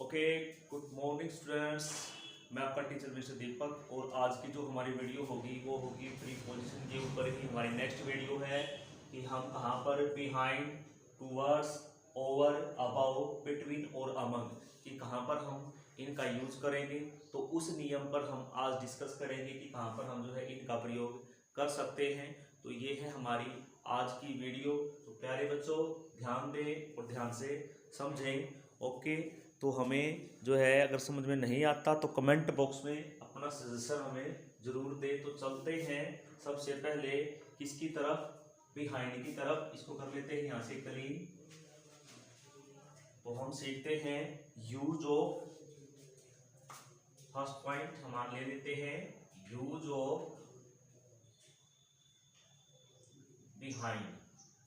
Okay, good morning students. मैं आपका teacher mister दीपक और आज की जो हमारी वीडियो होगी वो होगी प्रीपोजिशन के ऊपर ही। हमारी नेक्स्ट वीडियो है कि हम कहाँ पर behind, towards, over, about, between और अमंग कि कहाँ पर हम इनका यूज करेंगे। तो उस नियम पर हम आज डिस्कस करेंगे कि कहाँ पर हम जो है इनका प्रयोग कर सकते हैं। तो ये है हमारी आज की वीडियो। तो प्यारे बच्चों, ध्यान दें और ध्यान से समझें। ओके, तो हमें जो है अगर समझ में नहीं आता तो कमेंट बॉक्स में अपना सजेशन हमें ज़रूर दे। तो चलते हैं सबसे पहले किसकी तरफ, बिहाइंड की तरफ। इसको कर लेते हैं यहाँ से क्लीन। तो हम सीखते हैं यूज ऑफ, फर्स्ट पॉइंट हम ले लेते हैं यूज ऑफ बिहाइंड।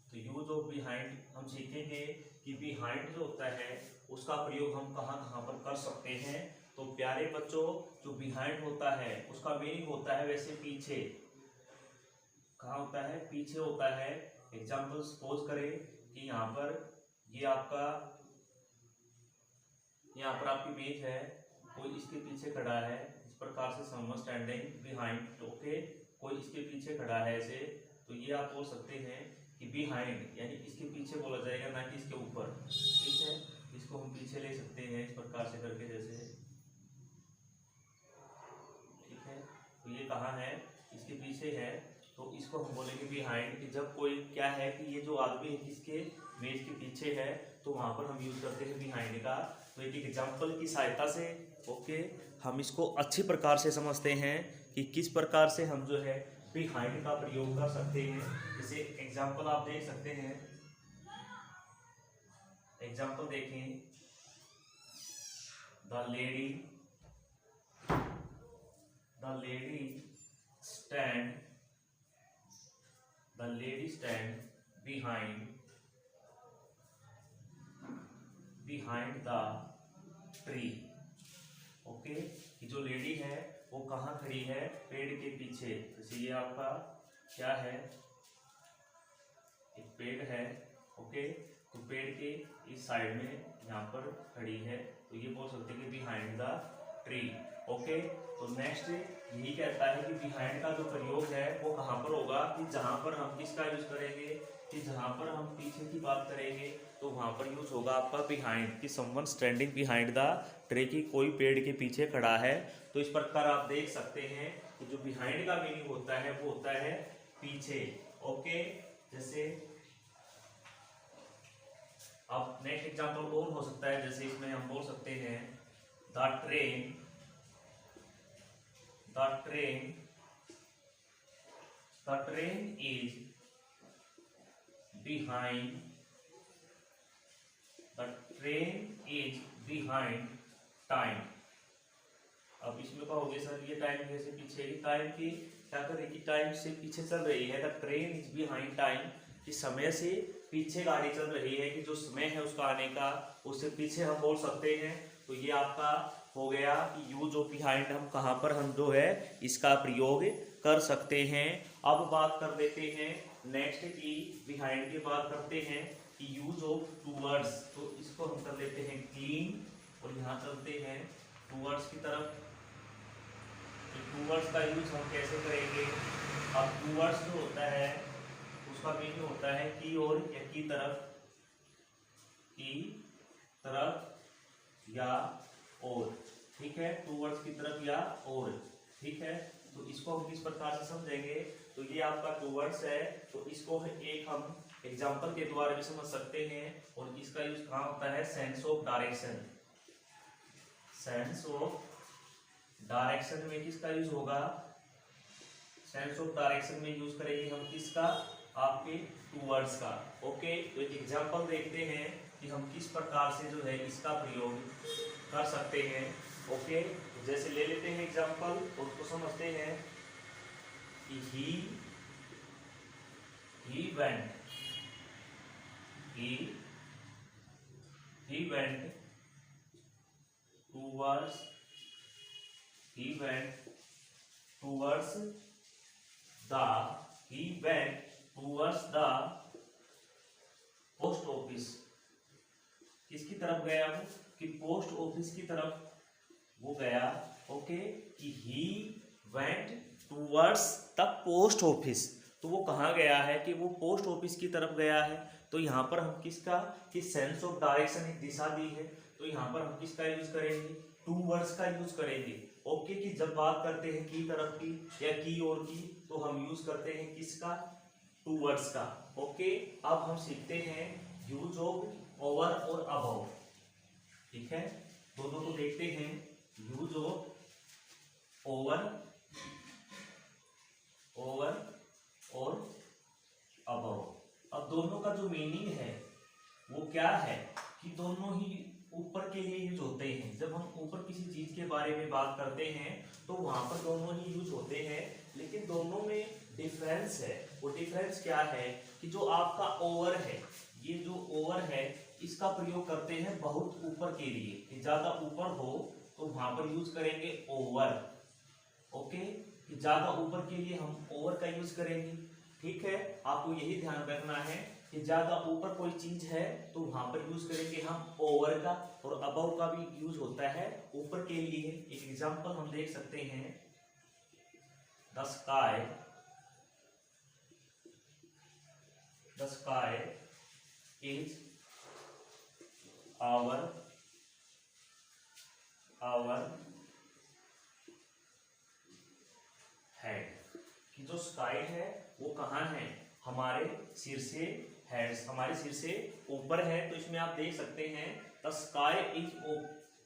तो यूज ऑफ बिहाइंड हम सीखेंगे कि बिहाइंड जो होता है उसका प्रयोग हम कहाँ कहाँ पर कर सकते हैं। तो प्यारे बच्चों, जो बिहाइंड होता है उसका मीनिंग होता है वैसे पीछे। कहाँ होता है? पीछे होता है। एग्जाम्पल सपोज करें कि यहाँ पर ये आपका, यहाँ पर आपकी इमेज है, कोई इसके पीछे खड़ा है, इस प्रकार से समवन स्टैंडिंग बिहाइंड। ओके, कोई इसके पीछे खड़ा है ऐसे, तो ये आप बोल सकते हैं कि बिहाइंड यानी इसके पीछे बोला जाएगा, ना कि इसके ऊपर। ठीक है, इसको हम पीछे ले सकते हैं इस प्रकार से करके जैसे। ठीक है, तो ये कहाँ है? इसके पीछे है। तो इसको हम बोलेंगे बिहाइंड कि जब कोई क्या है कि ये जो आदमी है किसके, मेज के पीछे है, तो वहां पर हम यूज करते हैं बिहाइंड का। तो एक एग्जाम्पल की सहायता से ओके हम इसको अच्छी प्रकार से समझते हैं कि किस प्रकार से हम जो है बिहाइंड का प्रयोग कर सकते हैं। जैसे एग्जाम्पल आप देख सकते हैं, एग्जाम्पल देखें, the lady stand the lady stand behind the tree। Okay, कि जो लेडी है वो कहाँ खड़ी है? पेड़ के पीछे। जैसे ये आपका क्या है? एक पेड़ है। ओके, तो पेड़ के इस साइड में यहाँ पर खड़ी है, तो ये बोल सकते हैं कि बिहाइंड द ट्री। ओके, तो नेक्स्ट यही कहता है कि बिहाइंड का जो प्रयोग है वो कहाँ पर होगा कि जहां पर हम किसका यूज करेंगे, कि जहां पर हम पीछे की बात करेंगे तो वहां पर यूज होगा आपका बिहाइंड, कि someone standing behind the tree, की कोई पेड़ के पीछे खड़ा है। तो इस प्रकार आप देख सकते हैं कि जो बिहाइंड का मीनिंग होता है वो होता है पीछे। ओके, जैसे अब नेक्स्ट एग्जांपल और हो सकता है, जैसे इसमें हम बोल सकते हैं the train is behind time। अब इसमें कहोगे सर ये टाइम कैसे पीछे? टाइम की क्या करें कि टाइम से पीछे चल रही है। The train is behind time, कि समय से पीछे गाड़ी चल रही है, कि जो समय है उसका आने का उससे पीछे हम बोल सकते हैं। तो ये आपका हो गया कि यूज ऑफ बिहाइंड हम कहाँ पर हम जो है इसका प्रयोग कर सकते हैं। अब बात कर लेते हैं नेक्स्ट की, बिहाइंड की बात करते हैं कि यूज ऑफ टूवर्ड्स। तो इसको हम कर लेते हैं क्लीन और यहाँ चलते हैं टूवर्ड्स की तरफ। टूवर्ड्स का यूज हम कैसे करेंगे? अब टूवर्ड्स जो होता है उसका मीनिंग होता है की ओर या की तरफ या और। ठीक है, टूवर्ड्स की तरफ या और। ठीक है, तो इसको हम किस प्रकार से समझेंगे? तो ये आपका टूवर्ड्स है, तो इसको एक हम एग्जांपल के द्वारा भी समझ सकते हैं। और इसका यूज कहाँ होता है? Sense of direction. Sense of direction में किसका यूज होगा? सेंस ऑफ डायरेक्शन में यूज करेंगे हम किसका? आपके टूवर्ड्स का। ओके, तो एक एग्जांपल देखते हैं कि हम किस प्रकार से जो है इसका प्रयोग कर सकते हैं। ओके, तो जैसे ले लेते हैं एग्जांपल और उसको समझते हैं कि he went towards the post office। किसकी तरफ गया वो, कि पोस्ट ऑफिस की तरफ वो गया। ओके, कि he went towards the post office, तो वो कहाँ गया है, कि वो पोस्ट ऑफिस की तरफ गया है। तो यहाँ पर हम किसका, कि सेंस ऑफ डायरेक्शन, एक दिशा दी है, तो यहाँ पर हम किसका यूज करेंगे, टूवर्ड्स का यूज करेंगे। ओके, कि जब बात करते हैं की तरफ की या की ओर की, तो हम यूज करते हैं किसका, टूवर्ड्स का। ओके, अब हम सीखते हैं यूज ऑफ ओवर और अबव। ठीक है, दोनों को देखते हैं, यूज ऑफ ओवर और अबव। अब दोनों का जो मीनिंग है वो क्या है, कि दोनों ही ऊपर के लिए यूज होते हैं। जब हम ऊपर किसी चीज के बारे में बात करते हैं तो वहां पर दोनों ही यूज होते हैं, लेकिन दोनों में डिफरेंस है। वो डिफरेंस क्या है, कि जो आपका ओवर है, ये जो ओवर है इसका प्रयोग करते हैं बहुत ऊपर के लिए, कि ज्यादा ऊपर हो तो वहां पर यूज करेंगे ओवर। ओके, कि ज्यादा ऊपर के लिए हम ओवर का यूज करेंगे। ठीक है, आपको यही ध्यान रखना है कि ज्यादा ऊपर कोई चीज है तो वहां पर यूज करेंगे हम ओवर का, और अबव का भी यूज होता है ऊपर के लिए। एक एग्जांपल हम देख सकते हैं, the sky is our head, कि जो स्काई है वो कहाँ है, हमारे सिर से, हेड हमारे सिर से ऊपर है। तो इसमें आप देख सकते हैं the sky is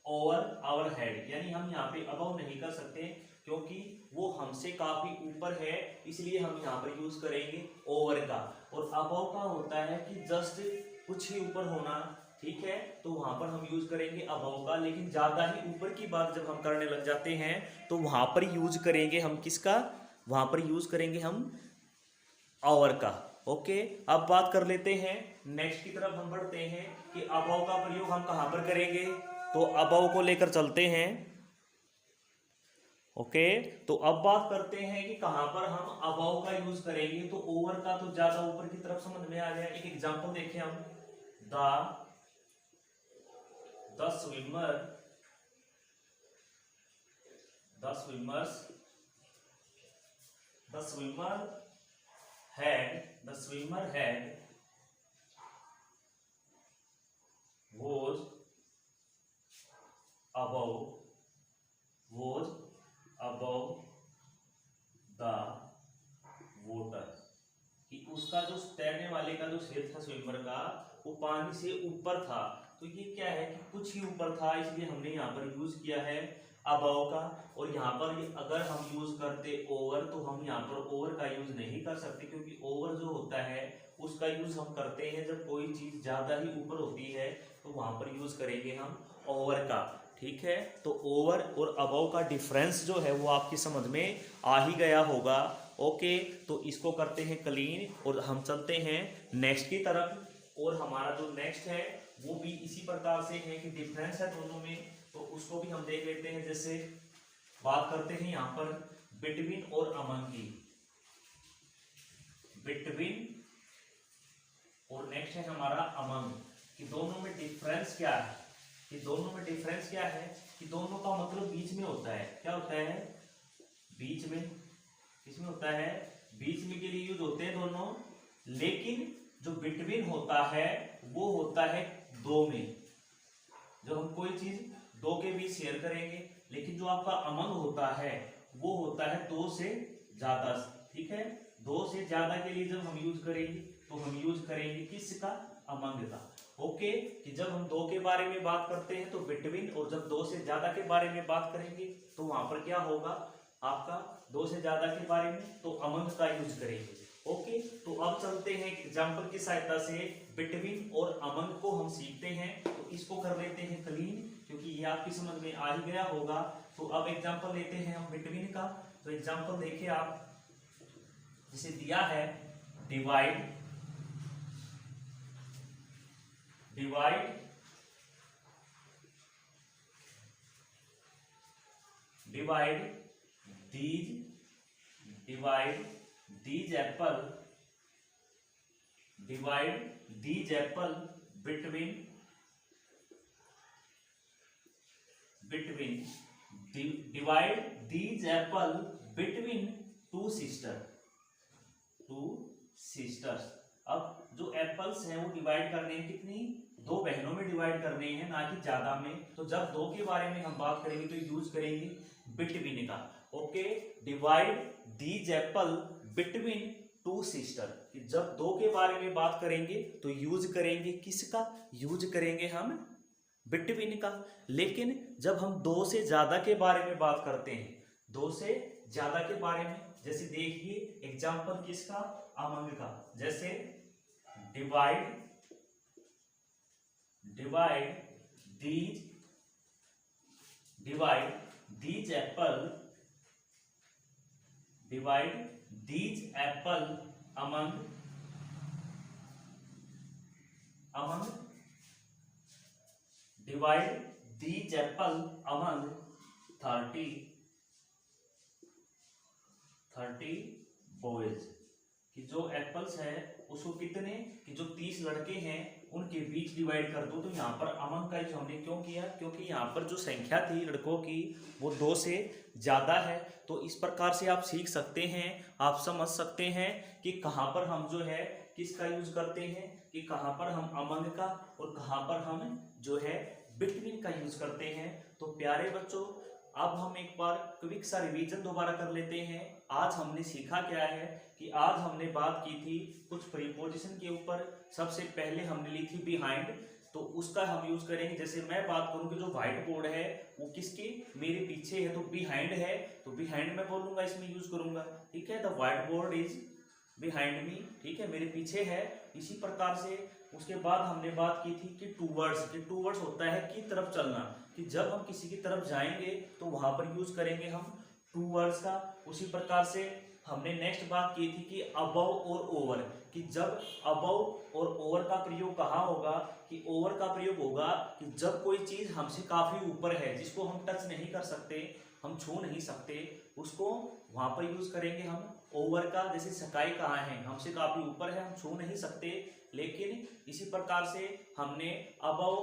over our head, यानी हम यहाँ पे अबव नहीं कर सकते क्योंकि वो हमसे काफी ऊपर है, इसलिए हम यहाँ पर यूज करेंगे ओवर का। और अबव का होता है कि जस्ट कुछ ही ऊपर होना। ठीक है, तो वहां पर हम यूज करेंगे अबव का, लेकिन ज्यादा ही ऊपर की बात जब हम करने लग जाते हैं तो वहां पर यूज करेंगे हम किसका, वहां पर यूज करेंगे हम ओवर का। ओके, अब बात कर लेते हैं नेक्स्ट की तरफ हम बढ़ते हैं, कि अबव का प्रयोग हम कहां पर करेंगे, तो अबव को लेकर चलते हैं। ओके, तो अब बात करते हैं कि कहां पर हम अबव का यूज करेंगे। तो ओवर का तो ज्यादा ऊपर की तरफ समझ में आ गया। एक एग्जांपल देखें हम, the swimmer had was above the water, कि उसका जो तैरने वाले का जो सिर था स्विमर का, वो पानी से ऊपर था। तो ये क्या है, कि कुछ ही ऊपर था, इसलिए हमने यहाँ पर यूज किया है अबव का। और यहाँ पर अगर हम यूज करते ओवर, तो हम यहाँ पर ओवर का यूज नहीं कर सकते, क्योंकि ओवर जो होता है उसका यूज हम करते हैं जब कोई चीज ज्यादा ही ऊपर होती है, तो वहां पर यूज करेंगे हम ओवर का। ठीक है, तो ओवर और अबव का डिफरेंस जो है वो आपकी समझ में आ ही गया होगा। ओके, तो इसको करते हैं क्लीन और हम चलते हैं नेक्स्ट की तरफ। और हमारा जो नेक्स्ट है वो भी इसी प्रकार से है कि डिफरेंस है दोनों में, तो उसको भी हम देख लेते हैं। जैसे बात करते हैं यहाँ पर बिटवीन और अमंग की, बिटवीन और नेक्स्ट है हमारा अमंग, कि दोनों में डिफरेंस क्या है, कि दोनों में डिफरेंस क्या है, कि दोनों का मतलब बीच में होता है। क्या होता है, बीच में, किसमें होता है, बीच में के लिए यूज होते हैं दोनों, लेकिन जो बिटवीन होता है वो होता है दो में। जब हम कोई चीज दो के बीच शेयर करेंगे, लेकिन जो आपका अमंग होता है वो होता है दो से ज्यादा। ठीक है, दो से ज्यादा के लिए जब हम यूज करेंगे तो हम यूज करेंगे किसका, अमंग का। ओके, कि जब हम दो के बारे में बात करते हैं तो बिटवीन, और जब दो से ज्यादा के बारे में बात करेंगे तो वहां पर क्या होगा आपका, दो से ज्यादा के बारे में तो अमंग का यूज करेंगे। ओके, तो अब चलते हैं एग्जांपल की सहायता से बिटवीन और अमंग को हम सीखते हैं। तो इसको कर लेते हैं क्लीन, क्योंकि ये आपकी समझ में आ ही गया होगा। तो अब एग्जांपल लेते हैं हम बिटवीन का। तो एग्जांपल देखिए आप, जिसे दिया है divide these apple between between, divide these apple between two sisters। अब जो एप्पल्स हैं वो डिवाइड करने हैं कितनी, दो बहनों में डिवाइड करने हैं, ना कि ज्यादा में। तो जब दो के बारे में हम बात करेंगे तो यूज करेंगे बिटवीन का। Okay, divide these Apple between two sister. जब दो के बारे में बात करेंगे तो यूज करेंगे किसका, यूज करेंगे हम बिटवीन का। लेकिन जब हम दो से ज्यादा के बारे में बात करते हैं, दो से ज्यादा के बारे में, जैसे देखिए एग्जांपल किसका, अमंग का। जैसे divide these Apple among divide these apple among 30 boys। कि जो एप्पल्स है उसको कितने, कि जो 30 लड़के हैं उनके बीच डिवाइड कर दो। तो यहाँ पर अमंग का यूज हमने क्यों किया, क्योंकि यहाँ पर जो संख्या थी लड़कों की वो 2 से ज्यादा है। तो इस प्रकार से आप सीख सकते हैं, आप समझ सकते हैं कि कहाँ पर हम जो है किसका यूज करते हैं, कि कहाँ पर हम अमंग का और कहाँ पर हम जो है बिटवीन का यूज करते हैं। तो प्यारे बच्चों, अब हम एक बार क्विक सा रिवीजन दोबारा कर लेते हैं। आज हमने सीखा क्या है, कि आज हमने बात की थी कुछ प्रीपोजिशन के ऊपर। सबसे पहले हमने ली थी बिहाइंड, तो उसका हम यूज करेंगे। जैसे मैं बात करूं कि जो व्हाइट बोर्ड है वो किसके, मेरे पीछे है, तो बिहाइंड है, तो बिहाइंड मैं बोलूंगा, इसमें यूज करूंगा। ठीक है, the white board is behind me. ठीक है, मेरे पीछे है। इसी प्रकार से उसके बाद हमने बात की थी कि टूवर्ड्स होता है की तरफ चलना, कि जब हम किसी की तरफ जाएंगे तो वहां पर यूज करेंगे हम टूवर्ड्स का। उसी प्रकार से हमने नेक्स्ट बात की थी कि अबव और ओवर, कि जब अबव और ओवर का प्रयोग कहाँ होगा, कि ओवर का प्रयोग होगा कि जब कोई चीज हमसे काफी ऊपर है, जिसको हम टच नहीं कर सकते, हम छू नहीं सकते, उसको वहां पर यूज करेंगे हम ओवर का। जैसे स्काई कहाँ है, हमसे काफी ऊपर है, हम छू नहीं सकते। लेकिन इसी प्रकार से हमने अबव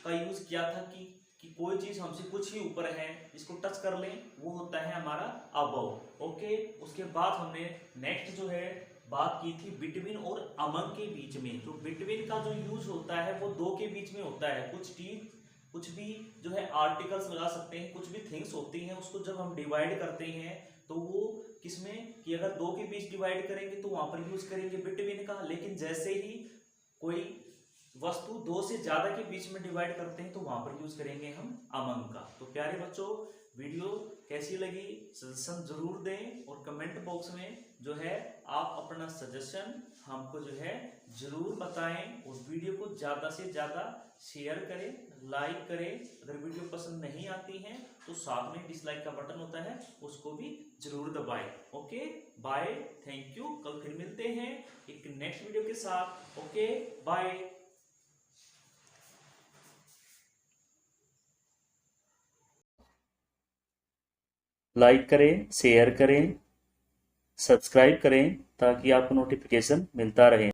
का यूज किया था कि कोई चीज हमसे कुछ ही ऊपर है, जिसको टच कर लें, वो होता है हमारा अबव। ओके, उसके बाद हमने नेक्स्ट जो है बात की थी बिटवीन और अमंग के बीच में। तो बिटवीन का जो यूज होता है वो दो के बीच में होता है। कुछ भी जो है आर्टिकल्स लगा सकते हैं, कुछ भी थिंग्स होती हैं, उसको जब हम डिवाइड करते हैं तो वो किसमें, कि अगर दो के बीच डिवाइड करेंगे तो वहां पर यूज करेंगे बिटवीन का। लेकिन जैसे ही कोई वस्तु दो से ज्यादा के बीच में डिवाइड करते हैं तो वहां पर यूज करेंगे हम अमंग का। तो प्यारे बच्चों, वीडियो कैसी लगी सजेशन जरूर दें, और कमेंट बॉक्स में जो है आप अपना सजेशन हमको जो है जरूर बताएं। और वीडियो को ज्यादा से ज्यादा शेयर करें, लाइक करें। अगर वीडियो पसंद नहीं आती है तो साथ में डिसलाइक का बटन होता है, उसको भी जरूर दबाएं। Okay, bye, thank you. कल फिर मिलते हैं एक नेक्स्ट वीडियो के साथ। Okay, bye. लाइक करें, शेयर करें, सब्सक्राइब करें, ताकि आपको नोटिफिकेशन मिलता रहे।